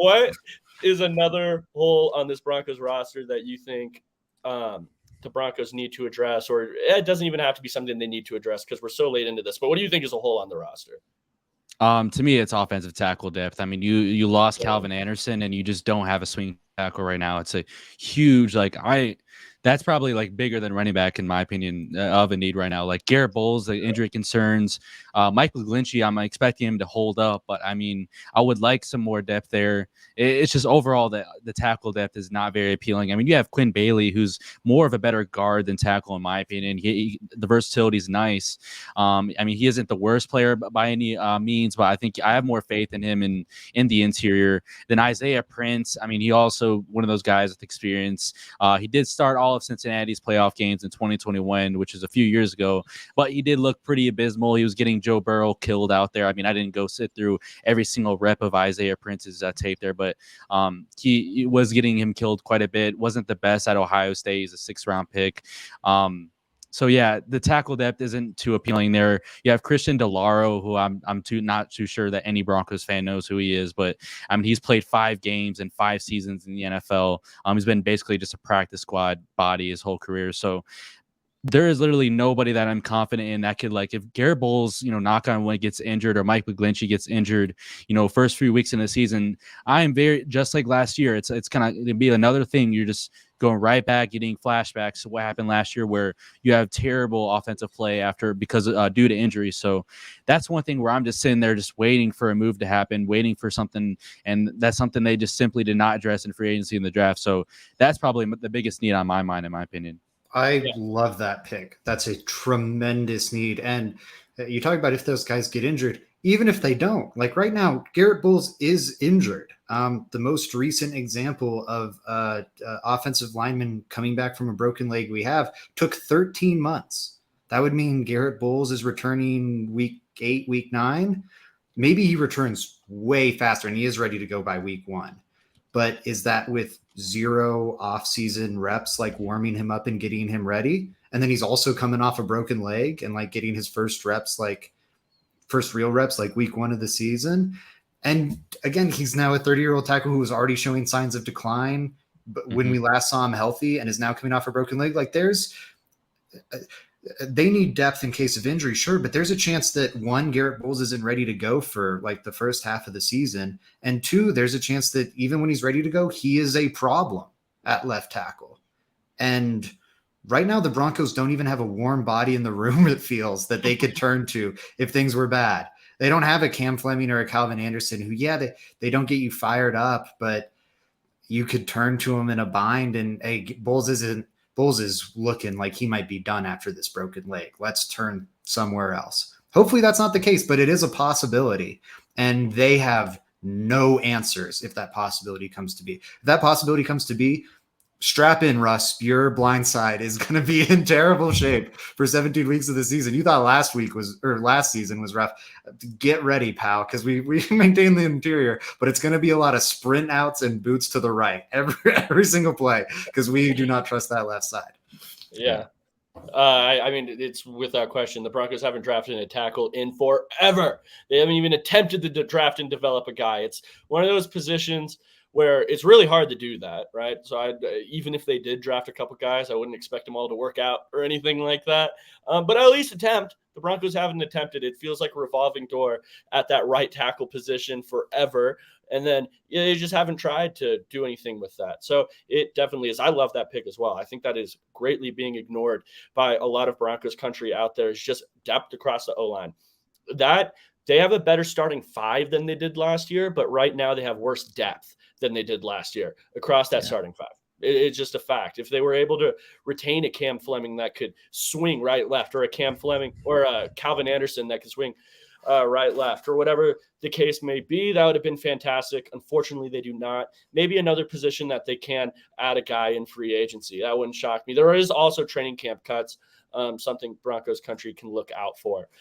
What is another hole on this Broncos roster that you think the Broncos need to address, or it doesn't even have to be something they need to address because we're so late into this, but what do you think is a hole on the roster? To me, it's offensive tackle depth. I mean, you lost Calvin Anderson, and you just don't have a swing tackle right now. It's a huge that's probably like bigger than running back in my opinion of a need right now. Like Garrett Bowles, the injury concerns. Mike McGlinchey, I'm expecting him to hold up, but I mean, I would like some more depth there. It's just overall the tackle depth is not very appealing. I mean, you have Quinn Bailey, who's more of a better guard than tackle in my opinion. The versatility is nice. I mean, he isn't the worst player by any means, but I think I have more faith in him in the interior than Isaiah Prince. I mean, he also one of those guys with experience. He did start all of Cincinnati's playoff games in 2021, which is a few years ago, but he did look pretty abysmal. He was getting Joe Burrow killed out there. I mean, I didn't go sit through every single rep of Isaiah Prince's tape there, but he was getting him killed quite a bit. Wasn't the best at Ohio State. He's a 6th-round pick. So yeah, the tackle depth isn't too appealing there. You have Christian DeLaro, who I'm not too sure that any Broncos fan knows who he is, but I mean he's played 5 games and 5 seasons in the NFL. He's been basically just a practice squad body his whole career. So there is literally nobody that I'm confident in that could, like, if Garrett Bowles, knock on wood, gets injured, or Mike McGlinchey gets injured, first few weeks in the season, I am very, just like last year, it's kind of it'd be another thing. You're just going right back, getting flashbacks to what happened last year, where you have terrible offensive play because due to injury. So that's one thing where I'm just sitting there, just waiting for a move to happen, waiting for something, and that's something they just simply did not address in free agency in the draft. So that's probably the biggest need on my mind, in my opinion. I love that pick. That's a tremendous need. And you talk about if those guys get injured, even if they don't, like right now, Garrett Bowles is injured. The most recent example of offensive lineman coming back from a broken leg we have took 13 months. That would mean Garrett Bowles is returning week 8, week 9. Maybe he returns way faster and he is ready to go by week 1. But is that with 0 off-season reps, like warming him up and getting him ready? And then he's also coming off a broken leg and like getting his first real reps, like week 1 of the season. And again, he's now a 30-year-old tackle who was already showing signs of decline when we last saw him healthy and is now coming off a broken leg. Like they need depth in case of injury, sure, but there's a chance that 1, Garrett Bowles isn't ready to go for like the first half of the season, and 2, there's a chance that even when he's ready to go, he is a problem at left tackle. And right now, the Broncos don't even have a warm body in the room, it feels, that they could turn to if things were bad. They don't have a Cam Fleming or a Calvin Anderson who, they don't get you fired up, but you could turn to them in a bind, and hey, Bowles is looking like he might be done after this broken leg. Let's turn somewhere else. Hopefully that's not the case, but it is a possibility. And they have no answers if that possibility comes to be. If that possibility comes to be, strap in, Russ. Your blind side is going to be in terrible shape for 17 weeks of the season. You thought last season was rough. Get ready, pal, because we maintain the interior, but it's going to be a lot of sprint outs and boots to the right every single play because we do not trust that left side. Yeah. I mean, it's without question. The Broncos haven't drafted a tackle in forever. They haven't even attempted to draft and develop a guy. It's one of those positions where it's really hard to do that, right? So even if they did draft a couple guys, I wouldn't expect them all to work out or anything like that. But at least attempt. The Broncos haven't attempted. It feels like a revolving door at that right tackle position forever. And then they just haven't tried to do anything with that. So it definitely is. I love that pick as well. I think that is greatly being ignored by a lot of Broncos country out there. It's just depth across the O-line. That they have a better starting 5 than they did last year, but right now they have worse depth than they did last year across that starting 5. It's just a fact. If they were able to retain a Cam Fleming that could swing right, left, or a Cam Fleming or a Calvin Anderson that could swing right, left, or whatever the case may be, that would have been fantastic. Unfortunately, they do not. Maybe another position that they can add a guy in free agency. That wouldn't shock me. There is also training camp cuts, something Broncos country can look out for.